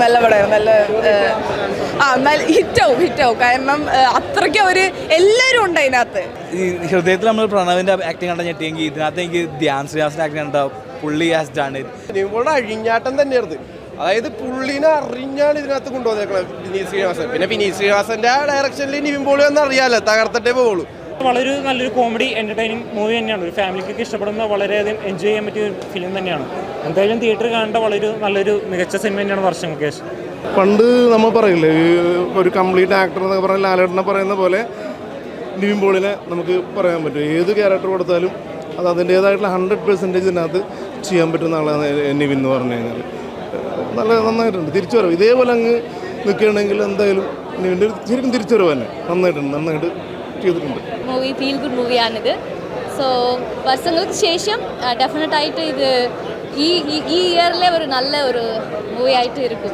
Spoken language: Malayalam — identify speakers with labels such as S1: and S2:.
S1: നല്ല പടമായിരുന്നു. നല്ല ഹിറ്റാവും കാരണം അത്രയ്ക്ക് അവർ എല്ലാവരും ഉണ്ട് അതിനകത്ത്.
S2: ഈ ഹൃദയത്തിൽ നമ്മൾ പ്രണവിൻ്റെ ആക്ടിങ് കണ്ട ഞെട്ടിയെങ്കിൽ ഇതിനകത്ത് എനിക്ക് ധ്യാൻ ശ്രീനിവാസൻ്റെ ആക്ടിങ് കണ്ട പുള്ളി ഹാസ് ഡൺ ഇറ്റ്.
S3: നിവിൻപോളിയുടെ അഴിഞ്ഞാട്ടം തന്നെയായിരുന്നു. അതായത് പുള്ളിനെ അറിഞ്ഞാണ് ഇതിനകത്ത് കൊണ്ടുവന്നേക്കുന്നത് വിനീത് ശ്രീനിവാസൻ. പിന്നെ വിനീത് ശ്രീനിവാസന്റെ ഡയറക്ഷനിൽ നിവിൻപോളി എന്ന് അറിയാമല്ലോ, തകർത്തിട്ടേ പോകുള്ളൂ.
S4: വളരെ നല്ലൊരു കോമഡി എൻ്റർടൈനിങ് മൂവി തന്നെയാണ്. ഒരു ഫാമിലിക്കൊക്കെ ഇഷ്ടപ്പെടുന്ന വളരെയധികം എൻജോയ് ചെയ്യാൻ പറ്റിയ ഒരു ഫിലിം തന്നെയാണ്. എന്തായാലും തിയേറ്ററിൽ കാണേണ്ട നല്ലൊരു മികച്ച സിനിമ തന്നെയാണ് വർഷങ്ങൾക്ക് ശേഷം.
S5: പണ്ട് നമ്മൾ പറയില്ലേ, ഒരു കംപ്ലീറ്റ് ആക്ടർ എന്നൊക്കെ പറഞ്ഞാൽ ലാലേട്ടനെ പറയുന്ന പോലെ നിവിൻപോളിനെ നമുക്ക് പറയാൻ പറ്റും. ഏത് ക്യാരക്ടർ കൊടുത്താലും അത് അതിൻ്റേതായിട്ടുള്ള 100% ഇതിനകത്ത് ചെയ്യാൻ പറ്റുന്ന ആളാണ് നിവിൻ എന്ന് പറഞ്ഞു കഴിഞ്ഞാൽ. നന്നായിട്ടുണ്ട് തിരിച്ചുവരവ്. ഇതേപോലെ അങ്ങ് നിൽക്കുകയാണെങ്കിൽ എന്തായാലും നിവിൻ്റെ ശരിക്കും തിരിച്ചുവരവ് തന്നെ നന്നായിട്ട് ചെയ്തിട്ടുണ്ട്.
S6: മൂവി ഫീൽ ഗുഡ് മൂവിയാണിത്. സോ വർഷങ്ങൾക്ക് ശേഷം ഡെഫിനറ്റായിട്ട് ഇത് ഈ ഇയറിലെ ഒരു നല്ല ഒരു മൂവി ആയിട്ട് ഇരിക്കും.